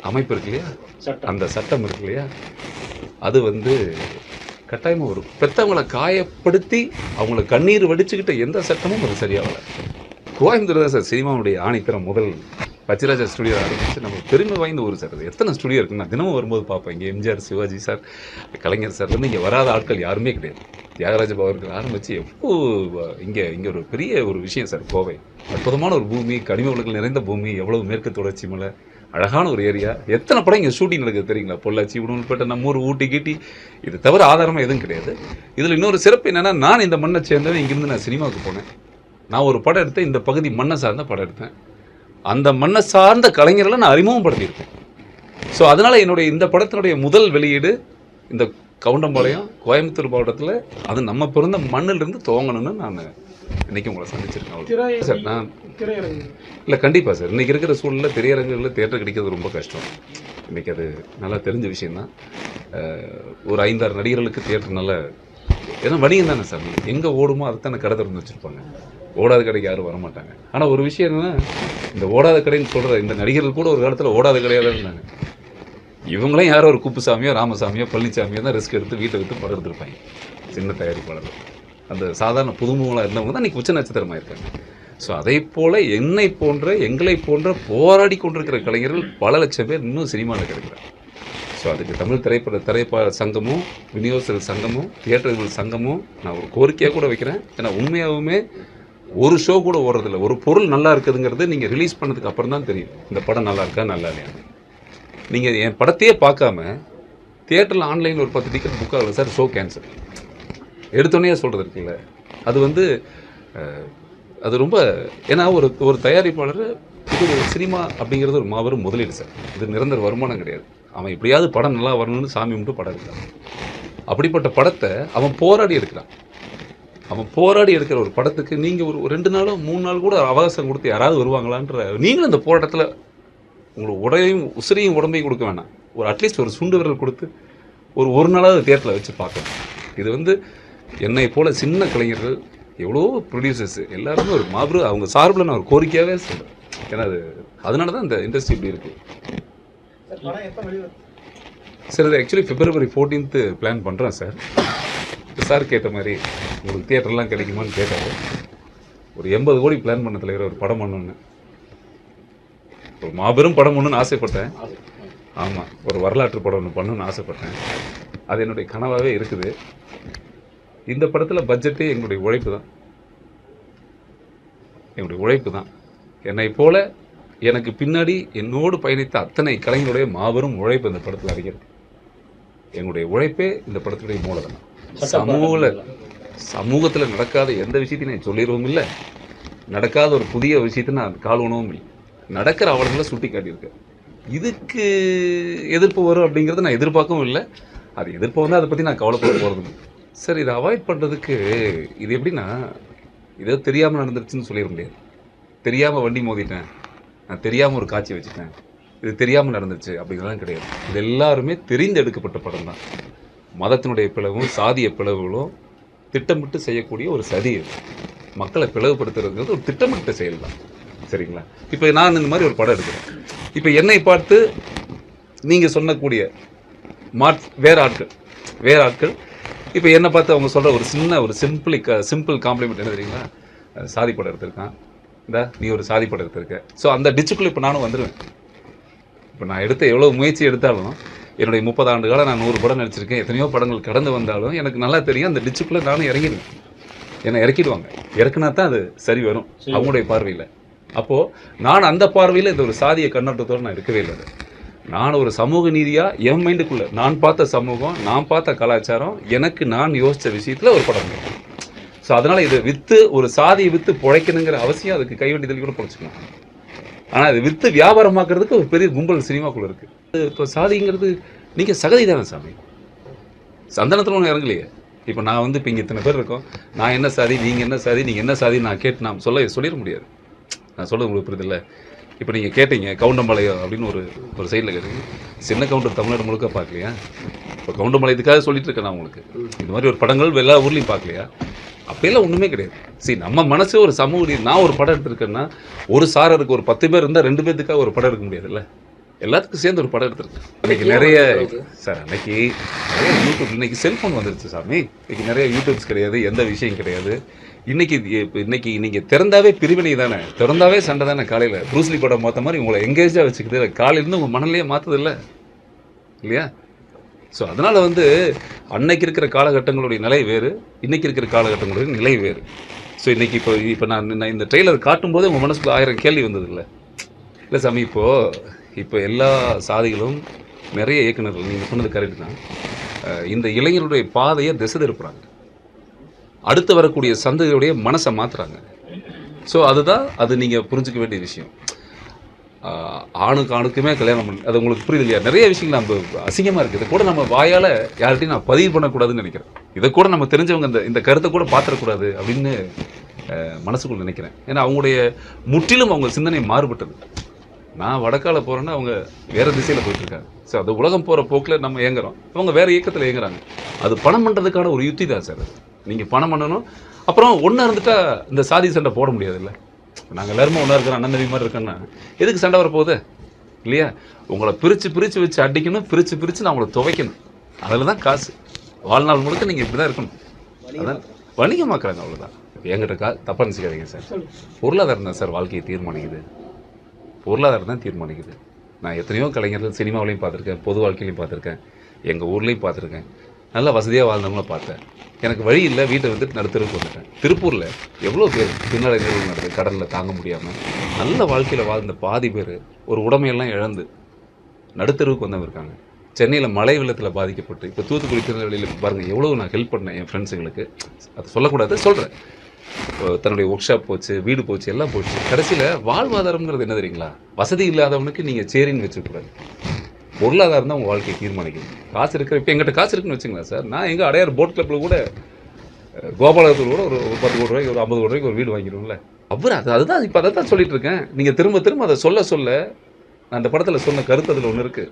அமைப்பு இருக்கு இல்லையா, அந்த சட்டம் இருக்கு இல்லையா, அது வந்து கட்டாயமாக வரும். பெற்றவங்களை காயப்படுத்தி அவங்கள கண்ணீர் வடிச்சுக்கிட்ட எந்த சட்டமும் அது சரியாகல. கோயம்புத்தூர் தான் சார் சினிமாவுடைய ஆணித்தரம். முதல் பச்சராஜா ஸ்டுடியோ ஆரம்பிச்சு நம்ம பெருமை வாய்ந்த ஊர் சார். அது எத்தனை ஸ்டுடியோ இருக்குன்னு நான் தினமும் வரும்போது பார்ப்பேன். இங்கே எம்ஜிஆர், சிவாஜி சார், கலைஞர் சார் வந்து இங்கே வராத ஆட்கள் யாருமே கிடையாது. தியாகராஜ பாவர்கள் ஆரம்பித்து எவ்வளோ இங்கே ஒரு பெரிய ஒரு விஷயம் சார். கோவை அற்புதமான ஒரு பூமி, கனிம வளங்கள் நிறைந்த பூமி, எவ்வளவு மேற்கு தொடர்ச்சி மலை, அழகான ஒரு ஏரியா. எத்தனை படம் இங்கே ஷூட்டிங் நடக்குது தெரியுங்களா? பொள்ளாச்சி, உடுமல்பேட்டை, நம்ம ஊர் ஊட்டி கீட்டி, இது தவிர ஆதாரமாக எதுவும் கிடையாது. இதில் இன்னொரு சிறப்பு என்னென்னா, நான் இந்த மண்ணை சேர்ந்தவன். இங்கேருந்து நான் சினிமாவுக்கு போனேன். நான் ஒரு படம் எடுத்தேன், இந்த பகுதி மண்ணை சார்ந்த படம் எடுத்தேன். அந்த மண்ணை சார்ந்த கலைஞர்களை நான் அறிமுகப்படுத்தியிருக்கேன். ஸோ அதனால் என்னுடைய இந்த படத்தினுடைய முதல் வெளியீடு இந்த கவுண்டம்பாளையம், கோயம்புத்தூர் மாவட்டத்தில், அது நம்ம பிறந்த மண்ணிலிருந்து துவங்கணும்னு நான் இன்றைக்கி உங்களை சந்திச்சிருக்கேன் சார். நான் இல்லை கண்டிப்பாக சார், இன்றைக்கி இருக்கிற சூழலில் திரையரங்குகளில் தியேட்டர் கிடைக்கிறது ரொம்ப கஷ்டம். இன்றைக்கி அது நல்லா தெரிஞ்ச விஷயந்தான். ஒரு 5-6 நடிகர்களுக்கு தியேட்டர் நல்லா, ஏன்னா வணிகம் தானே சார். எங்கே ஓடுமோ அதுதானே கடை திறந்து வச்சுருப்பாங்க. ஓடாத கடைக்கு யாரும் வரமாட்டாங்க. ஆனால் ஒரு விஷயம் என்னென்னா, இந்த ஓடாத கடைன்னு சொல்கிற இந்த நடிகர்கள் கூட ஒரு காலத்தில் ஓடாத கடையாக தான் இருந்தாங்க. இவங்களாம் யாரோ ஒரு குப்புசாமியோ, ராமசாமியோ, பழனிசாமியோ தான் ரிஸ்க் எடுத்து வீட்டை விட்டு படம் எடுத்துருப்பாங்க. சின்ன தயாரிப்பாளர்கள், அந்த சாதாரண புதுமுகங்களாக இருந்தவங்க தான் இன்றைக்கி உச்ச நட்சத்திரமாக இருக்காங்க. ஸோ அதை போல் என்னை போன்ற எங்களை போன்ற போராடி கொண்டிருக்கிற கலைஞர்கள் பல லட்சம் பேர் இன்னும் சினிமாவில் கிடைக்கிறாங்க. ஸோ அதுக்கு தமிழ் திரைப்பட சங்கமும், விநியோகஸ்தர்கள் சங்கமும், தியேட்டர்கள் சங்கமும் நான் ஒரு கோரிக்கையாக கூட வைக்கிறேன். ஏன்னா உண்மையாகவுமே ஒரு ஷோ கூட ஓடுறதில்ல. ஒரு பொருள் நல்லா இருக்குதுங்கிறது நீங்கள் ரிலீஸ் பண்ணதுக்கு அப்புறம் தான் தெரியும் இந்த படம் நல்லா இருக்கா நல்லா இல்லையா. நீங்கள் என் படத்தையே பார்க்காம தியேட்டரில் ஆன்லைனில் ஒரு 10 டிக்கெட் புக் ஆகல சார், ஷோ கேன்சல் எடுத்தோன்னே சொல்கிறது இருக்குல்ல, அது வந்து அது ரொம்ப, ஏன்னா ஒரு தயாரிப்பாளர், இது ஒரு சினிமா அப்படிங்கிறது ஒரு மாபெரும் முதலீடு சார். இது நிரந்தர வருமானம் கிடையாது. அவன் எப்படியாவது படம் நல்லா வரணும்னு சாமி மட்டும் படம் எடுக்கிறான். அப்படிப்பட்ட படத்தை அவன் போராடி எடுக்கிறான். அவன் போராடி எடுக்கிற ஒரு படத்துக்கு நீங்கள் ஒரு 2 நாளோ 3 நாள் கூட அவகாசம் கொடுத்து யாராவது வருவாங்களான்ற, நீங்களும் இந்த போராட்டத்தில் உங்களுக்கு உடையும் உசிரையும் உடம்பையும் கொடுக்க வேணாம். ஒரு அட்லீஸ்ட் ஒரு சுண்டு விரல் கொடுத்து ஒரு நாளாவது தியேட்டரில் வச்சு பார்க்கணும். இது வந்து என்னை போல சின்ன கலைஞர்கள், எவ்வளோ ப்ரொடியூசர்ஸ் எல்லாருமே ஒரு மாபெரும் அவங்க சார்பில் நான் ஒரு கோரிக்கையாகவே சொல்கிறேன். ஏன்னா அதனால தான் இந்த இண்டஸ்ட்ரி இப்படி இருக்குது சார். இது ஆக்சுவலி February 14th பிளான் பண்ணுறேன் சார். சார் கேட்ட மாதிரி உங்களுக்கு தியேட்டர்லாம் கிடைக்குமான்னு கேட்டார். ஒரு 80 கோடி பிளான் பண்ண தலைவர், ஒரு படம் பண்ணணுன்னு, ஒரு மாபெரும் படம் ஒன்றுன்னு ஆசைப்பட்டேன். ஆமாம், ஒரு வரலாற்று படம் ஒன்று பண்ணணுன்னு ஆசைப்பட்டேன். அது என்னுடைய கனவாகவே இருக்குது. இந்த படத்தில் பட்ஜெட்டே எங்களுடைய உழைப்பு தான். என்னுடைய உழைப்பு தான். என்னை போல எனக்கு பின்னாடி என்னோடு பயணித்த அத்தனை கலைஞருடைய மாபெரும் உழைப்பு இந்த படத்தில் அறிகிறது. எங்களுடைய உழைப்பே இந்த படத்துடைய மூலதனம். சமூகத்தில் நடக்காத எந்த விஷயத்தையும் நான் சொல்லிடவும் இல்லை, நடக்காத ஒரு புதிய விஷயத்தை நான் கால் உணவும் இல்லை. நடக்கிற அவலங்களை சுட்டி காட்டியிருக்கேன். இதுக்கு எதிர்ப்பு வரும் அப்படிங்கிறத நான் எதிர்பார்க்கவும் இல்லை. அது எதிர்ப்பு வந்து அதை பற்றி நான் கவலைப்பட போகிறது சார். இதை அவாய்ட் பண்ணுறதுக்கு இது எப்படின்னா, இதோ தெரியாமல் நடந்துருச்சுன்னு சொல்லிட முடியாது. தெரியாமல் வண்டி மோதிட்டேன், நான் தெரியாமல் ஒரு காட்சி வச்சுட்டேன், இது தெரியாமல் நடந்துச்சு அப்படிங்கிறதெல்லாம் கிடையாது. இது எல்லாருமே தெரிந்து எடுக்கப்பட்ட படம் தான். மதத்தினுடைய பிளவும் சாதிய பிளவுகளும் திட்டமிட்டு செய்யக்கூடிய ஒரு சதி. மக்களை பிளவுபடுத்துறதுங்கிறது ஒரு திட்டமிட்ட செயல் தான். சரிங்களா? இப்போ நான் இந்த மாதிரி ஒரு படம் எடுக்கிறேன். இப்போ என்னை பார்த்து நீங்கள் சொன்னக்கூடிய வேற ஆட்கள் இப்போ என்னை பார்த்து அவங்க சொல்கிற ஒரு சிம்பிள் காம்ப்ளிமெண்ட் என்ன தெரியுங்களா? சாதி படம் எடுத்திருக்கான், இந்த நீ ஒரு சாதி படம் எடுத்திருக்க. ஸோ அந்த டிச்சுக்குள்ளே இப்போ நானும் வந்துடுவேன். இப்போ நான் எடுத்த எவ்வளோ முயற்சி எடுத்தாலும் என்னுடைய 30 ஆண்டு காலம் நான் 100 படம் நடிச்சிருக்கேன். எத்தனையோ படங்கள் கடந்து வந்தாலும் எனக்கு நல்லா தெரியும் அந்த டிச்சுக்குள்ளே நானும் இறங்கிடுவேன். என்னை இறக்கிடுவாங்க. இறக்குனா தான் அது சரி வரும் அவங்களுடைய பார்வையில். அப்போது நான் அந்த பார்வையில் இந்த ஒரு சாதிய கண்ணோட்டத்தோடு நான் இருக்கவே இல்லை. நான் ஒரு சமூக நீதியாக என் மைண்டுக்குள்ளே நான் பார்த்த சமூகம், நான் பார்த்த கலாச்சாரம், எனக்கு நான் யோசித்த விஷயத்தில் ஒரு படம். ஸோ அதனால் இதை விற்று ஒரு சாதியை விற்று பிழைக்கணுங்கிற அவசியம் அதுக்கு கைவண்டிதல் கூட பிழைச்சிக்கலாம். ஆனால் அது விற்று வியாபாரமாக்குறதுக்கு ஒரு பெரிய கும்பல் சினிமாக்குள்ளே இருக்குது. இப்போ சாதிங்கிறது நீங்கள் சகதி தானே சாமி, சந்தனத்தில் ஒன்று இறங்கலையே. இப்போ நான் வந்து இப்போ இங்கே இத்தனை பேர் இருக்கோம், நான் என்ன சாதி, நீங்கள் என்ன சாதி, நீங்கள் என்ன சாதி நான் கேட்டு நான் சொல்லிட முடியாது. நான் சொல்கிறது உங்களுக்கு புரியுதில்ல. இப்போ நீங்கள் கேட்டீங்க கவுண்டம்பாளையம் அப்படின்னு ஒரு சைடில் கேட்டீங்க. சின்ன கவுண்டர் தமிழ்நாடு முழுக்க பார்க்கலையா? இப்போ கவுண்டம்பாளையத்துக்காக சொல்லிட்டு இருக்கேன் நான் உங்களுக்கு. இது மாதிரி ஒரு படங்கள் எல்லா ஊர்லேயும் பார்க்கலையா? அப்படியெல்லாம் ஒன்றுமே கிடையாது. சரி, நம்ம மனசு ஒரு சமூக, நான் ஒரு படம் எடுத்திருக்கேன்னா ஒரு சாரருக்கு ஒரு 10 பேர் இருந்தால் 2 பேர்த்துக்காக ஒரு படம் எடுக்க முடியாதுல்ல. எல்லாத்துக்கும் சேர்ந்து ஒரு படம் எடுத்திருக்கேன். இன்னைக்கு நிறைய சார், அன்னைக்கு நிறைய யூடியூப், இன்னைக்கு செல்ஃபோன் வந்துருச்சு சாமி. இன்னைக்கு நிறைய யூடியூப்ஸ் கிடையாது, எந்த விஷயம் கிடையாது. இன்னைக்கு நீங்கள் திறந்தாவே பிரிவினை தானே, திறந்தாவே சண்டை தானே. காலையில் ப்ரூஸ்லி படம் பார்த்த மாதிரி உங்களை எங்கேஜாக வச்சுக்கிது, காலையிலேருந்து உங்கள் மனநிலையே மாற்றுது இல்லை இல்லையா? ஸோ அதனால் வந்து அன்னைக்கு இருக்கிற காலகட்டங்களுடைய நிலை வேறு, இன்றைக்கி இருக்கிற காலகட்டங்களுடைய நிலை வேறு. ஸோ இன்றைக்கி இப்போ நான் இந்த ட்ரெய்லர் காட்டும்போது உங்கள் மனசுக்கு 1000 கேள்வி வந்தது இல்லை சாமி. இப்போ எல்லா சாதிகளும் நிறைய இயக்குநர்கள், நீங்கள் சொன்னது கரெக்டு தான், இந்த இளைஞருடைய பாதையை திசை திருப்புறாங்க, அடுத்து வரக்கூடிய சந்ததியுடைய மனசை மாற்றுறாங்க. ஸோ அது நீங்கள் புரிஞ்சிக்க வேண்டிய விஷயம். ஆணுக்குமே கல்யாணம் பண்ணி, அது உங்களுக்கு புரியுது இல்லையா? நிறைய விஷயங்கள் நம்ம அசிங்கமாக இருக்குது. இதை கூட நம்ம வாயால் யார்கிட்டையும் நான் பதிவு பண்ணக்கூடாதுன்னு நினைக்கிறேன். இதை கூட நம்ம தெரிஞ்சவங்க இந்த கருத்தை கூட பார்த்துடக்கூடாது அப்படின்னு மனசுக்குள்ள நினைக்கிறேன். ஏன்னா அவங்களுடைய முற்றிலும் அவங்க சிந்தனை மாறுபட்டது. நான் வடக்கால போகிறேன்னா அவங்க வேறு திசையில் போயிட்டுருக்காங்க. ஸோ அது உலகம் போகிற போக்கில் நம்ம இயங்குறோம், அவங்க வேறு இயக்கத்தில் இயங்குறாங்க. அது பணம் பண்ணுறதுக்கான ஒரு யுக்தி தான் சார். நீங்கள் பணம் பண்ணணும், அப்புறம் ஒன்றா இருந்துட்டா இந்த சாதி சண்டை போட முடியாதுல்ல. நாங்கள் எல்லாருமே ஒன்றா இருக்கிறோம், அண்ணன் தம்பி மாதிரி இருக்கோன்னா எதுக்கு சண்டை வரப்போகுது இல்லையா? உங்களை பிரித்து வச்சு அடிக்கணும், பிரித்து நான் உங்களை துவைக்கணும். அதில் தான் காசு. வாழ்நாள் முழுக்க நீங்கள் இப்படி தான் இருக்கணும். அதான் வணிகமாக்குறாங்க, அவ்வளோதான். என்கிட்ட தப்பாக நினச்சிக்காதீங்க சார். பொருளாதாரம் தான் சார் வாழ்க்கையை தீர்மானிக்குது. பொருளாதாரம் தான் தீர்மானிக்குது. நான் எத்தனையோ கலைஞர்கள் சினிமாவிலையும் பார்த்துருக்கேன், பொது வாழ்க்கையிலையும் பார்த்துருக்கேன், எங்கள் ஊர்லேயும் பார்த்துருக்கேன். நல்லா வசதியாக வாழ்ந்தவங்களும் பார்த்தேன். எனக்கு வழி இல்லை, வீட்டை வந்துட்டு நடுத்தருவுக்கு வந்துட்டேன். திருப்பூரில் எவ்வளோ பேர் பின்னடை நிறுவனம் நடக்குது, கடலில் தாங்க முடியாமல் நல்ல வாழ்க்கையில் வாழ்ந்த பாதி பேர் ஒரு உடமையெல்லாம் இழந்து நடுத்தருவுக்கு வந்தவங்க இருக்காங்க. சென்னையில் மழை வெள்ளத்தில் பாதிக்கப்பட்டு, இப்போ தூத்துக்குடி திருநெல்வேலியில் பாருங்கள் எவ்வளோ நான் ஹெல்ப் பண்ணேன் என் ஃப்ரெண்ட்ஸுங்களுக்கு. அது சொல்லக்கூடாது, சொல்கிறேன். தன்னுடைய ஒர்க் ஷாப் போச்சு, வீடு போச்சு, எல்லாம் போச்சு. கடைசியில் வாழ்வாதாரம்ங்கிறது என்ன தெரியுங்களா? வசதி இல்லாதவனுக்கு நீங்கள் சேரின்னு வச்சுக்கூடாது. பொருளாதாரம் தான் உங்கள் வாழ்க்கையை தீர்மானிக்குது. காசு இருக்கிற, இப்போ எங்கிட்ட காசு இருக்குன்னு வச்சுங்களேன் சார், நான் எங்கள் அடையார் போட் கிளப்பில் கூட கோபாலத்தில் கூட ஒரு 10 கோடி ரூபாய்க்கு, ஒரு 50 கோடி ரூபாய்க்கு ஒரு வீடு வாங்கிடுவோம்ல. அதுதான் இப்போ அதை தான் சொல்லிட்டு இருக்கேன். நீங்கள் திரும்ப அதை சொல்ல நான் அந்த படத்தில் சொன்ன கருத்து அதில் ஒன்று இருக்குது.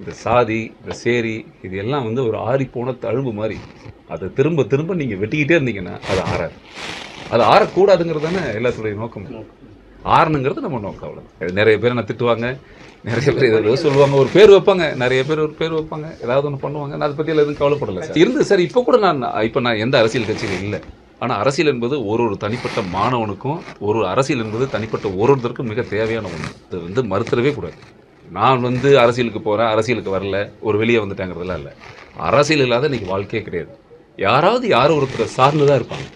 இந்த சாதி, இந்த சேரி, இது எல்லாம் வந்து ஒரு ஆறிப்போன தழும்பு மாதிரி. அதை திரும்ப நீங்கள் வெட்டிக்கிட்டே இருந்தீங்கன்னா அது ஆறாது. அது ஆறக்கூடாதுங்கிறது தானே எல்லாத்துடைய நோக்கம். ஆறணுங்கிறது நம்ம நோக்கம். அவ்வளோ. நிறைய பேர் நான் திட்டுவாங்க, நிறைய பேர் ஏதாவது சொல்லுவாங்க, ஒரு பேர் வைப்பாங்க, நிறைய பேர் ஒரு பேர் வைப்பாங்க, ஏதாவது ஒன்று பண்ணுவாங்க. நான் அதை பற்றியில் எதுவும் கவலைப்படலை சார். இருந்து சார், இப்போ கூட நான் எந்த அரசியல் கட்சியில் இல்லை. ஆனால் அரசியல் என்பது ஒரு தனிப்பட்ட மாணவனுக்கும், ஒரு அரசியல் என்பது தனிப்பட்ட ஒருத்தருக்கும் மிக தேவையான ஒன்று. அது வந்து மறுத்தரவே கூடாது. நான் வந்து அரசியலுக்கு போகிறேன், அரசியலுக்கு வரல, ஒரு வெளியே வந்துட்டாங்கிறதுலாம் இல்லை. அரசியல் இல்லாத இன்றைக்கி வாழ்க்கையே கிடையாது. யாரோ ஒருத்தரை சார்ந்து தான் இருப்பாங்க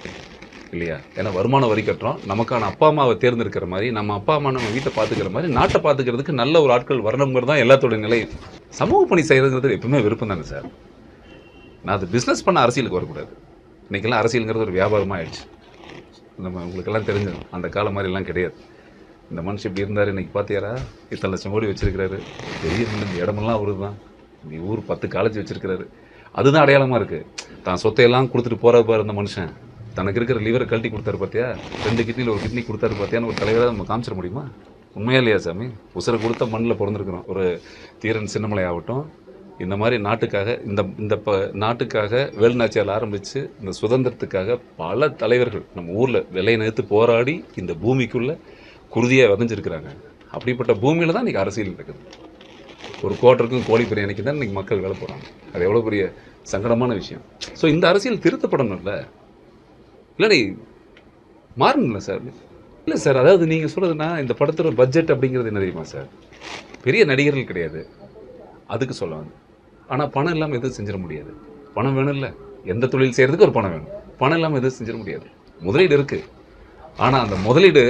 இல்லையா? ஏன்னா வருமான வரி கட்டுறோம், நமக்கான அப்பா அம்மாவை தேர்ந்தெடுக்கிற மாதிரி, நம்ம அப்பா அம்மா நம்ம வீட்டை பார்த்துக்கிற மாதிரி நாட்டை பார்த்துக்கிறதுக்கு நல்ல ஒரு ஆட்கள் வரணுங்கிறது தான் எல்லாத்தோட நிலையும். சமூக பணி செய்கிறதுங்கிறது எப்பவுமே விருப்பம் தானே சார். நான் அது பிஸ்னஸ் பண்ண அரசியலுக்கு வரக்கூடாது. இன்றைக்கெல்லாம் அரசியலுங்கிறது ஒரு வியாபாரமாக ஆயிடுச்சு. நம்ம உங்களுக்கெல்லாம் தெரிஞ்சது அந்த காலம் மாதிரிலாம் கிடையாது. இந்த மனுஷன் இப்படி இருந்தார், இன்றைக்கி பார்த்தியாரா இத்தனை லட்சம் கோடி வச்சுருக்கிறாரு, பெரிய இந்த இடமெல்லாம் அவரு தான், இந்த ஊர் 10 காலேஜ் வச்சுருக்கிறாரு. அதுதான் அடையாளமாக இருக்குது. தான் சொத்தையெல்லாம் கொடுத்துட்டு போகிற அந்த மனுஷன் தனக்கு இருக்கிற லிவரை கழட்டி கொடுத்தாரு பார்த்தியா, 2 கிட்னியில் ஒரு கிட்னி கொடுத்தாரு பார்த்தியான்னு ஒரு தலைவராக நம்ம காமிச்சிட முடியுமா? உண்மையா இல்லையா சாமி? உசுரை கொடுத்த மண்ணில் பிறந்திருக்கிறோம். ஒரு தீரன் சின்னமலை ஆகட்டும், இந்த மாதிரி நாட்டுக்காக, இந்த நாட்டுக்காக வேலுநாச்சியால் ஆரம்பித்து இந்த சுதந்திரத்துக்காக பல தலைவர்கள் நம்ம ஊரில் விலையை நிறுத்து போராடி இந்த பூமிக்குள்ளே குருதியாக விதைஞ்சிருக்கிறாங்க. அப்படிப்பட்ட பூமியில் தான் இன்றைக்கி அரசியல் இருக்குது. ஒரு கோட்டருக்கும் கோழி பிரியாணிக்கு தான் இன்றைக்கி மக்கள் வேலை போகிறாங்க. அது எவ்வளோ பெரிய சங்கடமான விஷயம். ஸோ இந்த அரசியல் திருத்தப்படணும்ல, இல்லை நீ மாறணும்ல சார். இல்லை சார், அதாவது நீங்கள் சொல்கிறதுனா இந்த படத்தோட பட்ஜெட் அப்படிங்கிறது என்ன தெரியுமா சார்? பெரிய நடிகர்கள் கிடையாது, அதுக்கு சொல்ல வந்து. ஆனால் பணம் இல்லாமல் எதுவும் செஞ்சிட முடியாது. பணம் வேணும் இல்லை, எந்த தொழில் செய்கிறதுக்கு ஒரு பணம் வேணும். பணம் இல்லாமல் எதுவும் செஞ்சிட முடியாது. முதலீடு இருக்குது, ஆனால் அந்த முதலீடு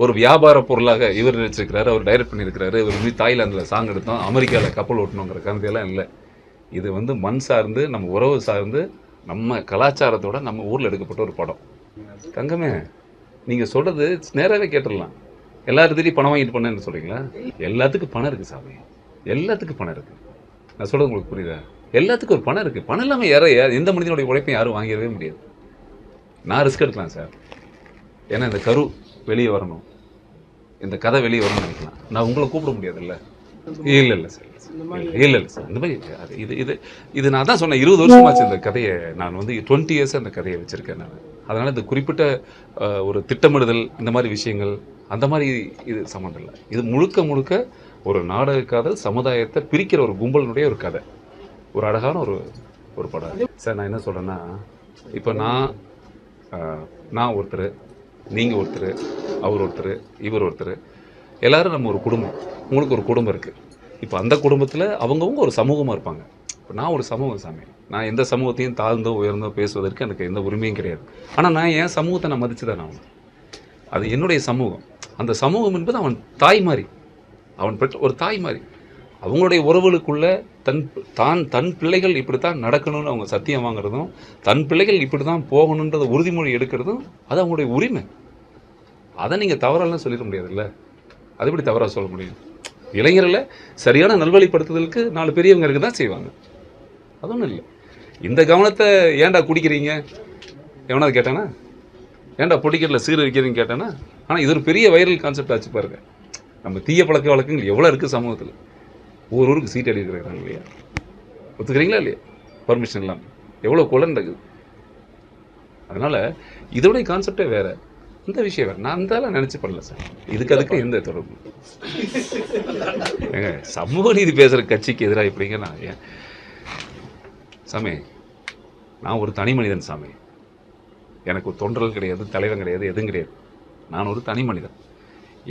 ஒரு வியாபார பொருளாக இவர் நினச்சிருக்கிறாரு, அவர் டைரக்ட் பண்ணியிருக்கிறாரு, இவர் வந்து தாய்லாந்தில் சாங் எடுத்தோம், அமெரிக்காவில் கப்பல் ஓட்டணுங்கிற கருத்தையெல்லாம் இல்லை. இது வந்து மண் சார்ந்து, நம்ம உறவு சார்ந்து, நம்ம கலாச்சாரத்தோட நம்ம ஊரில் எடுக்கப்பட்ட ஒரு படம். தங்கமே, நீங்கள் சொல்கிறது நேராகவே கேட்டுடலாம். எல்லாத்துலேயும் பணம் வாங்கிட்டு பண்ணேன்னு சொல்கிறீங்களா? எல்லாத்துக்கும் பணம் இருக்குது சாமி, எல்லாத்துக்கும் பணம் இருக்குது. நான் சொல்கிறது உங்களுக்கு புரியுதா? எல்லாத்துக்கும் ஒரு பணம் இருக்குது. பணம் இல்லாமல் எந்த மனிதனுடைய உழைப்பையும் யாரும் வாங்கிடவே முடியாது. நான் ரிஸ்க் எடுக்கலாம் சார், ஏன்னா இந்த கரு வெளியே வரணும், இந்த கதை வெளியே வரணும்னு நினைக்கலாம். நான் உங்களை கூப்பிட முடியாதுல்ல. இல்லை சார், இல்லை சார், இந்த மாதிரி அது இது நான் தான் சொன்னேன். 20 வருஷமாச்சு இந்த கதையை நான் வந்து 20 இயர்ஸாக அந்த கதையை வச்சுருக்கேன் நான். அதனால் இந்த குறிப்பிட்ட ஒரு திட்டமிடுதல், இந்த மாதிரி விஷயங்கள், அந்த மாதிரி இது சம்மந்தம் இல்லை. இது முழுக்க முழுக்க ஒரு நாடக காதல், சமுதாயத்தை பிரிக்கிற ஒரு கும்பலினுடைய ஒரு கதை, ஒரு அழகான ஒரு படம் சார். நான் என்ன சொல்கிறேன்னா, இப்போ நான் ஒருத்தர், நீங்கள் ஒருத்தர், அவர் ஒருத்தர், இவர் ஒருத்தர், எல்லோரும் நம்ம ஒரு குடும்பம். உங்களுக்கு ஒரு குடும்பம் இருக்குது. இப்போ அந்த குடும்பத்தில் அவங்கவுங்க ஒரு சமூகமாக இருப்பாங்க. இப்போ நான் ஒரு சமூகம் சாமி. நான் எந்த சமூகத்தையும் தாழ்ந்தோ உயர்ந்தோ பேசுவதற்கு எனக்கு எந்த உரிமையும் கிடையாது. ஆனால் நான் என் சமூகத்தை நான் மதித்து தான் ஆகணும். அது என்னுடைய சமூகம். அந்த சமூகம் என்பது அவன் தாய் மாதிரி, அவன் பெற்ற ஒரு தாய் மாதிரி. அவங்களுடைய உறவுகளுக்குள்ள தன் பிள்ளைகள் இப்படித்தான் நடக்கணும்னு அவங்க சத்தியம் வாங்குறதும், தன் பிள்ளைகள் இப்படி தான் போகணுன்றத உறுதிமொழி எடுக்கிறதும் அது அவங்களுடைய உரிமை. அதை நீங்கள் தவறாலாம் சொல்லிட முடியாதுல்ல. அது எப்படி தவறாக சொல்ல முடியும்? இளைஞர்களை சரியான நல்வழிப்படுத்துதலுக்கு 4 பெரியவங்க இருக்க தான் செய்வாங்க. அது ஒன்றும் இல்லை. இந்த கவனத்தை ஏன்டா குடிக்கிறீங்க எவனாவது கேட்டானா? ஏன்டா பொடிக்கட்டில் சீர் வைக்கிறீங்கன்னு கேட்டானா? ஆனால் இது ஒரு பெரிய வைரல் கான்செப்ட் ஆச்சு பாருங்க. நம்ம தீய பழக்க வழக்கங்கள் எவ்வளோ இருக்குது சமூகத்தில். ஊருக்கு சீட் அடிக்கிறாங்க இல்லையா? ஒத்துக்கிறீங்களா இல்லையா? பர்மிஷன் இல்லாமல் எவ்வளோ கொலை நடக்குது. அதனால் இதோடைய கான்செப்டே வேறு, இந்த விஷயம் வேறு. நான் இருந்தாலும் நினச்சி பண்ணல சார். அதுக்கு எந்த தொடர்பு? ஏங்க, சமூக நீதி பேசுகிற கட்சிக்கு எதிராக இப்படிங்க நான் ஏன் சாமி? நான் ஒரு தனி மனிதன் சாமி. எனக்கு ஒரு தொண்டர்கள் கிடையாது, தலைவன் கிடையாது, எதுவும் கிடையாது. நான் ஒரு தனி மனிதன்.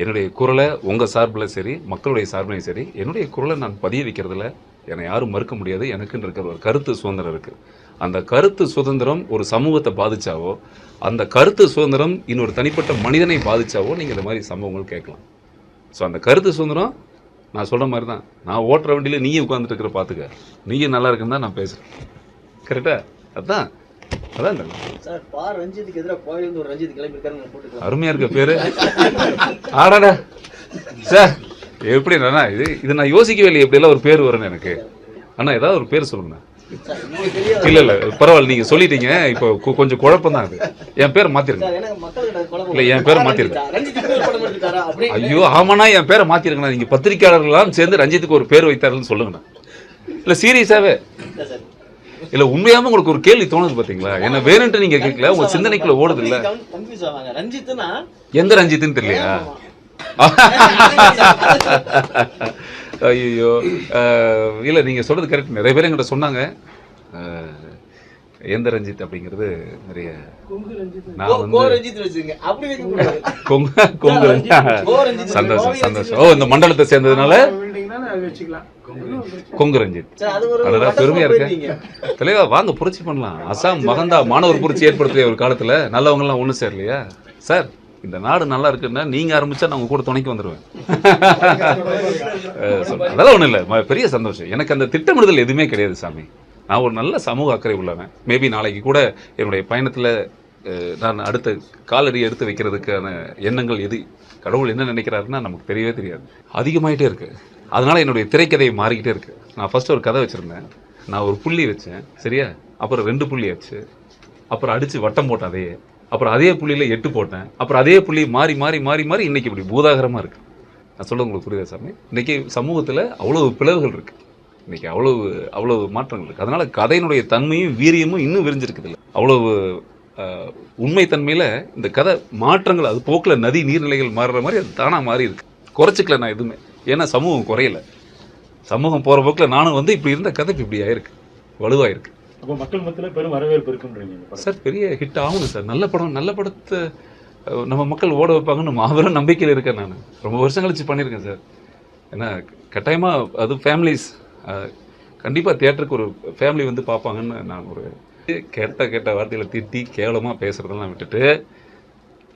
என்னுடைய குரலை உங்கள் சார்பில் சரி, மக்களுடைய சார்பிலையும் சரி, என்னுடைய குரலை நான் பதிய வைக்கிறதுல என்னை யாரும் மறுக்க முடியாது. எனக்குன்னு இருக்கிற ஒரு கருத்து சுதந்திரம் இருக்குது. அந்த கருத்து சுதந்திரம் ஒரு சமூகத்தை பாதிச்சாவோ, அந்த கருத்து சுதந்திரம் இன்னொரு தனிப்பட்ட மனிதனை பாதிச்சாவோ நீங்கள் இந்த மாதிரி சம்பவங்கள் கேட்கலாம். ஸோ அந்த கருத்து சுதந்திரம் நான் சொல்கிற மாதிரி தான். நான் ஓட்டுற வண்டியில் நீயும் உட்காந்துட்டு இருக்கிற பார்த்துக்க, நீயும் நல்லா இருக்குன்னு தான் நான் பேசுகிறேன். கரெக்டா? அதான் அருமையா இருக்க பேரு. ஆடாடா சார், எப்படி இது நான் யோசிக்கவே இல்லை எப்படியெல்லாம் ஒரு பேர் வரும்னு எனக்கு. அண்ணா ஏதாவது ஒரு பேர் சொல்லுங்க. இல்ல பரவாயில்ல, நீங்க சொல்லிட்டீங்க. இப்போ கொஞ்சம் குழப்பம் தான். அது என் பேரை மாத்திருங்க. இல்ல என் பேரை மாத்திருங்க. ஐயோ ஆமாண்ணா, என் பேரை மாத்திருங்கண்ணா. நீங்க பத்திரிகையாளர்கள்லாம் சேர்ந்து ரஞ்சித்துக்கு ஒரு பேர் வைத்தாருன்னு சொல்லுங்கண்ணா. இல்ல சீரியஸாவே இல்ல, உண்மையாம உங்களுக்கு ஒரு கேள்வி தோணுது பாத்தீங்களா? என்ன வேணும்ட்டு நீங்க கேட்கல, உங்க சிந்தனைக்குள்ள ஓடுது இல்ல. எந்த ரஞ்சித்துன்னு தெரியலையா? ஐயோ இல்ல, நீங்க சொல்றது கரெக்ட். நிறைய பேர் என்கிட்ட சொன்னாங்க எந்த ரஞ்சித் அப்படிங்கிறது. நிறைய நான் வந்து சந்தோஷம் சந்தோஷம். ஓ, இந்த மண்டலத்தை சேர்ந்ததுனால கொங்கு ரஞ்சித். பெருமையா இருக்கு. தலைவா வாங்க, புரட்சி பண்ணலாம். அசாம் மகந்தா மாணவர் புரட்சி ஏற்படுத்திய ஒரு காலத்துல நல்லவங்க எல்லாம் ஒண்ணு சேரலையா சார்? இந்த நாடு நல்லா இருக்குன்னா நீங்க ஆரம்பிச்சா நான் உங்க கூட துணைக்கு வந்துடுவேன். அதெல்லாம் ஒண்ணும் இல்லை, பெரிய சந்தோஷம். எனக்கு அந்த திட்டமிடுதல் எதுவுமே கிடையாது சாமி. நான் ஒரு நல்ல சமூக அக்கறை உள்ளவன். மேபி நாளைக்கு கூட என்னுடைய பயணத்தில் நான் அடுத்த காலடி எடுத்து வைக்கிறதுக்கான எண்ணங்கள் எது, கடவுள் என்ன நினைக்கிறாருன்னா நமக்கு தெரியவே தெரியாது. அதிகமாகிட்டே இருக்கு. அதனால என்னுடைய திரைக்கதை மாறிக்கிட்டே இருக்கு. நான் ஃபர்ஸ்ட் ஒரு கதை வச்சிருந்தேன், நான் ஒரு புள்ளி வச்சேன் சரியா, அப்புறம் 2 புள்ளி ஆச்சு, அப்புறம் அடிச்சு வட்டம் போட்டேன் அதையே, அப்புறம் அதே புள்ளியில் 8 போட்டேன், அப்புறம் அதே புள்ளி மாறி மாறி மாறி மாறி இன்னைக்கு இப்படி பூதாகரமாக இருக்கு. நான் சொல்ல உங்களுக்கு புரியுதா சாமி? இன்னைக்கு சமூகத்தில் அவ்வளவு பிளவுகள் இருக்கு, இன்னைக்கு அவ்வளவு மாற்றங்கள் இருக்கு. அதனால கதையினுடைய தன்மையும் வீரியமும் இன்னும் விரிஞ்சிருக்குது இல்லை. அவ்வளவு உண்மை தன்மையில இந்த கதை மாற்றங்கள், அது போக்கில் நதி நீர்நிலைகள் மாறுற மாதிரி அது தானா மாறி இருக்கு. குறைச்சிக்கல நான் எதுவுமே, ஏன்னா சமூகம் குறையல. சமூகம் போற போக்கில் நானும் வந்து இப்படி இருந்த கதை இப்படி ஆயிருக்கு, வலுவாயிருக்கு. அப்போ மக்கள் மத்தியில் பெரும் வரவேற்பு இருக்குன்றீங்க சார். பெரிய ஹிட் ஆகணும் சார். நல்ல படம், நல்ல படத்தை நம்ம மக்கள் ஓட வைப்பாங்கன்னு மாபெரும் நம்பிக்கையில் இருக்கேன். நான் ரொம்ப வருஷம் கழிச்சு பண்ணியிருக்கேன் சார். ஏன்னா கட்டாயமாக அது ஃபேமிலிஸ் கண்டிப்பாக தியேட்டருக்கு ஒரு ஃபேமிலி வந்து பார்ப்பாங்கன்னு நான் ஒரு கேட்ட வார்த்தைகளை திட்டி கேவலமாக பேசுகிறதெல்லாம் விட்டுட்டு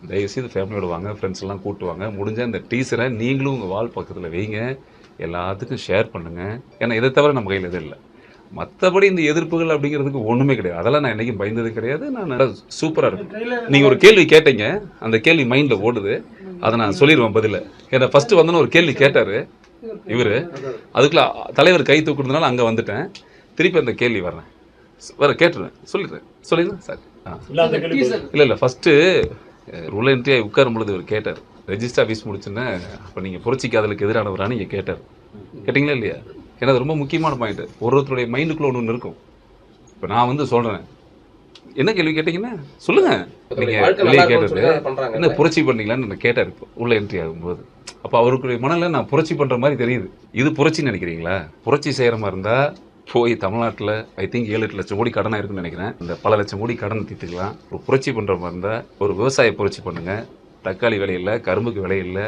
தயவுசெய்து ஃபேமிலியோட வாங்க, ஃப்ரெண்ட்ஸ் எல்லாம் கூட்டுவாங்க. முடிஞ்ச இந்த டீசரை நீங்களும் உங்கள் வால் பக்கத்தில் வைங்க, எல்லாத்துக்கும் ஷேர் பண்ணுங்கள். ஏன்னா இதை தவிர நம்ம கையில் எதுவும் இல்லை. மற்றபடி இந்த எதிர்ப்புகள் அப்படிங்கிறதுக்கு ஒன்றுமே கிடையாது. அதெல்லாம் நான் என்றைக்கும் பயந்தது கிடையாது. நான் நல்லா சூப்பராக இருக்கும். நீங்கள் ஒரு கேள்வி கேட்டீங்க, அந்த கேள்வி மைண்டில் ஓடுது, அதை நான் சொல்லிடுவேன் பதில். ஏன்னா ஃபஸ்ட்டு வந்தோன்னு ஒரு கேள்வி கேட்டார் இவர், அதுக்குள்ள தலைவர் கை தூக்குறதுனால அங்கே வந்துட்டேன். திருப்பி அந்த கேள்வி வர கேட்டுருவேன், சொல்லிடுறேன் சார். இல்லை ஃபஸ்ட்டு ரூல் என்ட்ரியாக உட்காரும் பொழுது இவர் கேட்டார், ரெஜிஸ்டர் ஆஃபீஸ் முடிச்சுன்னு, அப்போ நீங்கள் புரட்சி காதலுக்கு எதிரானவரான்னு நீங்கள் கேட்டார். கேட்டிங்களா இல்லையா? ஏன்னா அது ரொம்ப முக்கியமான பாயிண்ட். ஒருத்தருடைய மைண்டுக்குள்ள ஒன்று இருக்கும். இப்போ நான் வந்து சொல்கிறேன், என்ன கேள்வி கேட்டிங்கன்னா சொல்லுங்கள். நீங்கள் வெளியே கேட்டது என்ன புரட்சி பண்ணீங்களான்னு என்ன கேட்டார் இப்போ உள்ள என்ட்ரி ஆகும்போது. அப்போ அவருக்குரிய மனதில் நான் புரட்சி பண்ணுற மாதிரி தெரியுது. இது புரட்சின்னு நினைக்கிறீங்களா? புரட்சி செய்கிற மாதிரி இருந்தால் போய் தமிழ்நாட்டில் ஐ திங்க் 7-8 லட்சம் கோடி கடனாக இருக்குன்னு நினைக்கிறேன். இந்த பல லட்சம் கோடி கடன் தீர்த்துக்கலாம். ஒரு புரட்சி பண்ணுற மாதிரி இருந்தால் ஒரு விவசாய புரட்சி பண்ணுங்கள். தக்காளி விலை இல்லை, கரும்புக்கு விலை இல்லை,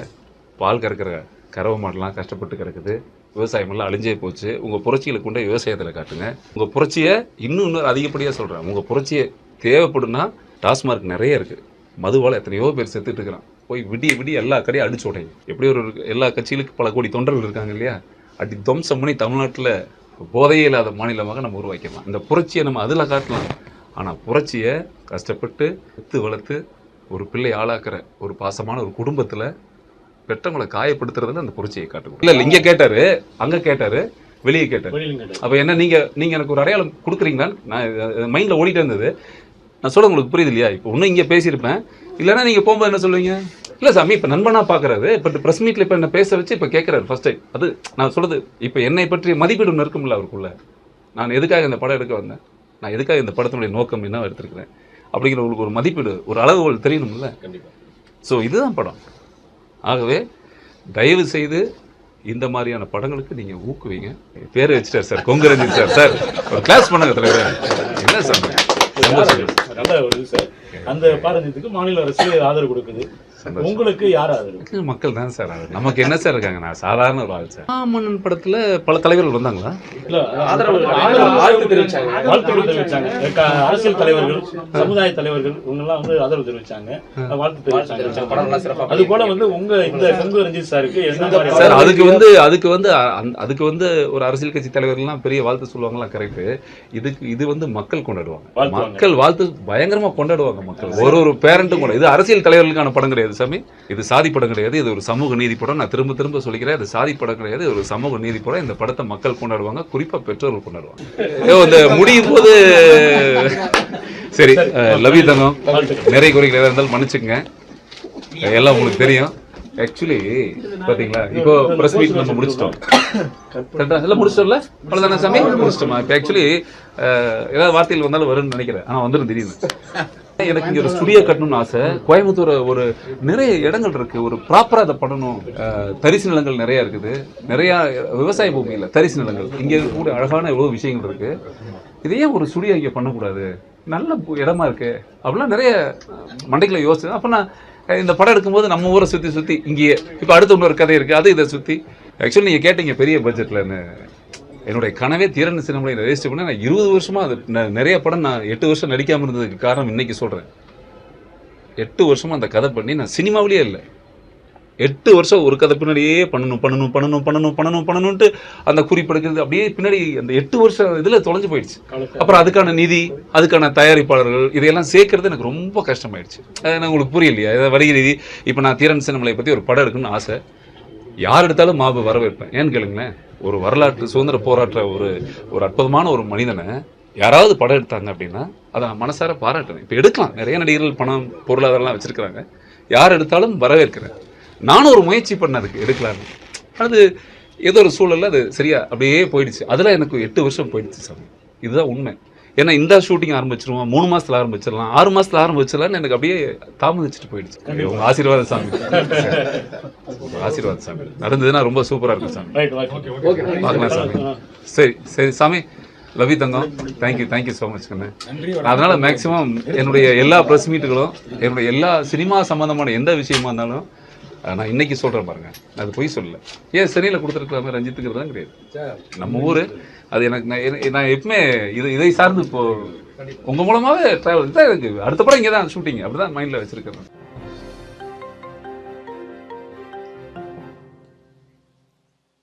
பால் கறக்கிற கறவை மாடெலாம் கஷ்டப்பட்டு கிடக்குது, விவசாயமெல்லாம் அழிஞ்சே போச்சு. உங்கள் புரட்சிகளை கொண்டு விவசாயத்தில் காட்டுங்க. உங்கள் புரட்சியை இன்னும் அதிகப்படியாக சொல்கிறேன். உங்கள் புரட்சியை தேவைப்படுனா டாஸ்மார்க் நிறைய இருக்குது, மதுவால் எத்தனையோ பேர் செத்துட்டு இருக்கிறான். போய் விடிய எல்லா கடையும் அடிச்சு உடைங்க. எப்படி ஒரு எல்லா கட்சிகளுக்கு பல கோடி தொண்டர்கள் இருக்காங்க இல்லையா, அடி துவம்சம் பண்ணி தமிழ்நாட்டில் போதையே இல்லாத மாநிலமாக நம்ம உருவாக்கலாம். இந்த புரட்சியை நம்ம அதில் காட்டலாம். ஆனால் புரட்சியை கஷ்டப்பட்டு வளர்த்து ஒரு பிள்ளை ஆளாக்குற ஒரு பாசமான ஒரு குடும்பத்தில் பெற்றவங்களை காயப்படுத்துறதுல அந்த புரட்சியை காட்டுவோம். இல்லை இங்கே கேட்டார், அங்கே கேட்டார், வெளியே கேட்டார். அப்போ என்ன நீங்கள் எனக்கு ஒரு அடையாளம் கொடுக்குறீங்களான்னு நான் மைண்டில் ஓடிட்டு இருந்தது. நான் சொல்ல உங்களுக்கு புரியுது இல்லையா? இப்போ இன்னும் இங்கே பேசியிருப்பேன், இல்லைன்னா நீங்கள் போகும்போது என்ன சொல்லுவீங்க? இல்லை சாமி இப்போ நண்பனாக பார்க்குறாரு, இப்போ ப்ரெஸ் மீட்டில் இப்போ என்ன பேச வச்சு இப்போ கேட்குறாரு ஃபர்ஸ்ட் டைம். அது நான் சொல்கிறது இப்போ என்னை பற்றி மதிப்பீடு ஒன்று இருக்கும்ல அவருக்குள்ள. நான் எதுக்காக இந்த படம் எடுக்க வந்தேன், நான் எதுக்காக இந்த படத்தினுடைய நோக்கம் என்ன எடுத்துருக்கிறேன் அப்படிங்கிற உங்களுக்கு ஒரு மதிப்பீடு, ஒரு அளவுகோல் தெரியணும்ல. கண்டிப்பாக. ஸோ இதுதான் படம். ஆகவே தயவு செய்து இந்த மாதிரியான படங்களுக்கு நீங்கள் ஊக்குவீங்க. பேர் வச்சுட்டார் sir, Kongu Ranjith sir. Sir ஒரு கிளாஸ் பண்ணுங்க தலைவர். என்ன சார் நல்ல ஒரு இது சார். அந்த பாரஞ்சித்துக்கு மாநில அரசு ஆதரவு கொடுக்குது. உங்களுக்கு யார் ஆதரவு? மக்கள் தான் சார். நமக்கு என்ன சார் இருக்காங்க, நான் சாதாரண ஒரு ஆள் சார். மன்னன் படத்துல பல தலைவர்கள் வந்தாங்களா? வாழ்த்து தெரிவிச்சாங்க. அரசியல் தலைவர்கள், சமுதாய தலைவர்கள் இவங்கெல்லாம் வந்து ஆதரவு தெரிவிச்சாங்க, வாழ்த்து தெரிவிச்சாங்க. அது போல வந்து உங்க இந்த கொங்கு ரஞ்சித் சாருக்கு என்ன சார்? அதுக்கு வந்து ஒரு அரசியல் கட்சி தலைவர்கள்லாம் பெரிய வாழ்த்து சொல்லுவாங்களா? கரெக்ட். இது வந்து மக்கள் கொண்டாடுவாங்க. மக்கள் வாழ்த்து பயங்கரமா கொண்டாடுவாங்க மக்கள். ஒரு பேரண்ட்டும் கூட. இது அரசியல் தலைவர்களுக்கான படம் கிடையாது சாமி, இது சாதி படம் கிடையாது, இது ஒரு சமூக நீதி படம். நான் திரும்ப சொல்லிக்கிறேன், இது சாதி படம் கிடையாது, இது ஒரு சமூக நீதி படம். இந்த படத்தை மக்கள் கொண்டாடுவாங்க, குறிப்பா பெற்றோர்கள் கொண்டாடுவாங்க. இந்த முடியும் போது சரி, லவி தங்கம் நிறைய குறைகள் இருந்தாலும் மன்னிச்சுங்க, எல்லாம் உங்களுக்கு தெரியும். ஆக்சுவலி பாத்தீங்களா, இப்போ பிரஸ் மீட் நம்ம முடிச்சிட்டோம், எல்லாம் முடிச்சிட்டோம்ல, அவ்வளவுதானே சாமி? முடிச்சிட்டோமா? இப்போ ஆக்சுவலி ஏதாவது வார்த்தைகள் வந்தாலும் வரும்னு நினைக்கிறேன், ஆனா வந்துடும் திடீர்னு. எனக்கு இங்கே ஒரு ஸ்டுடியோ கட்டணும்னு ஆசை. கோயம்புத்தூர் ஒரு நிறைய இடங்கள் இருக்குது, ஒரு ப்ராப்பராக அதை பண்ணணும். தரிசு நிலங்கள் நிறையா இருக்குது, நிறையா விவசாய பூமியில் தரிசு நிலங்கள். இங்கே இருக்கக்கூடிய அழகான எவ்வளோ விஷயங்கள் இருக்குது. இதையே ஒரு ஸ்டுடியோ இங்கே பண்ணக்கூடாது, நல்ல இடமா இருக்குது அப்படிலாம் நிறைய மண்டைகளை யோசிச்சு. அப்போ நான் இந்த படம் எடுக்கும்போது நம்ம ஊரை சுற்றி இங்கேயே இப்போ அடுத்த இன்னொரு கதை இருக்குது, அது இதை சுற்றி. ஆக்சுவலி நீங்கள் கேட்டீங்க பெரிய பட்ஜெட்லன்னு. என்னுடைய கனவே தீரன் சினிமாவை ரெஜிஸ்டர் பண்ண நான் 20 வருஷமா அது நிறைய படம் நான் 8 வருஷம் நடிக்காமல் இருந்ததுக்கு காரணம் இன்னைக்கு சொல்கிறேன். 8 வருஷமா அந்த கதை பண்ணி நான் சினிமாவிலேயே இல்லை. 8 வருஷம் ஒரு கதை பின்னாடியே பண்ணணும்ட்டு அந்த குறிப்பெடுக்கிறது அப்படியே பின்னாடி அந்த 8 வருஷம் இதில் தொலைஞ்சு போயிடுச்சு. அப்புறம் அதுக்கான நிதி, அதுக்கான தயாரிப்பாளர்கள், இதையெல்லாம் சேர்க்கறது எனக்கு ரொம்ப கஷ்டமாயிடுச்சு. நான் உங்களுக்கு புரியலையா? இதை வணிக நிதி. இப்போ நான் தீரன் சினிமாவை பற்றி ஒரு படம் எடுக்கணும்னு ஆசை. யார் எடுத்தாலும் மாபு வரவேற்பேன். ஏன்னு கேளுங்களேன், ஒரு வரலாற்று சுதந்திர போராட்ட ஒரு அற்புதமான ஒரு மனிதனை யாராவது படம் எடுத்தாங்க அப்படின்னா அதை நான் மனசார பாராட்டுறேன். இப்போ எடுக்கலாம், நிறைய நடிகர்கள் பணம் பொருளாதாரம்லாம் வச்சுருக்கிறாங்க, யார் எடுத்தாலும் வரவேற்கிறேன். நானும் ஒரு முயற்சி பண்ணதுக்கு எடுக்கலான்னு. அது ஏதோ ஒரு சூழலில் அது சரியா அப்படியே போயிடுச்சு. அதில் எனக்கு 8 வருஷம் போயிடுச்சு சாமி, இதுதான் உண்மை. ஏன்னா இந்த ஷூட்டிங் ஆரம்பிச்சிருவோம், 3 மாதத்தில் ஆரம்பிச்சிடலாம், 6 மாதத்தில் ஆரம்பிச்சிடலான்னு எனக்கு அப்படியே தாமதிச்சுட்டு போயிடுச்சு. உங்கள் ஆசீர்வாதம் சாமி, ஆசீர்வாதம் சாமி. நடந்ததுன்னா ரொம்ப சூப்பராக இருக்கும் சாமி, பார்க்கலாம் சாமி. சரி சாமி, லவி தங்கம், தேங்க்யூ ஸோ மச் கண்ணு. அதனால மேக்ஸிமம் என்னுடைய எல்லா ப்ரெஸ் மீட்டுகளும் என்னுடைய எல்லா சினிமா சம்மந்தமான எந்த விஷயமா இருந்தாலும் நான் இன்னைக்கு சொல்கிறேன் பாருங்க, அது பொய் சொல்லலை. ஏன் சிறையில் கொடுத்துருக்கலாமே ரஞ்சித்துக்கிறது தான் கிடையாது. நம்ம ஊர் அது எனக்கு நான் எப்பவுமே இதை சார்ந்து இப்போ உங்கள் மூலமாகவே ட்ராவல் தான் எனக்கு அடுத்த படம் இங்கே தான் ஷூட்டிங் அப்படி தான் மைண்டில் வச்சுருக்கேன்.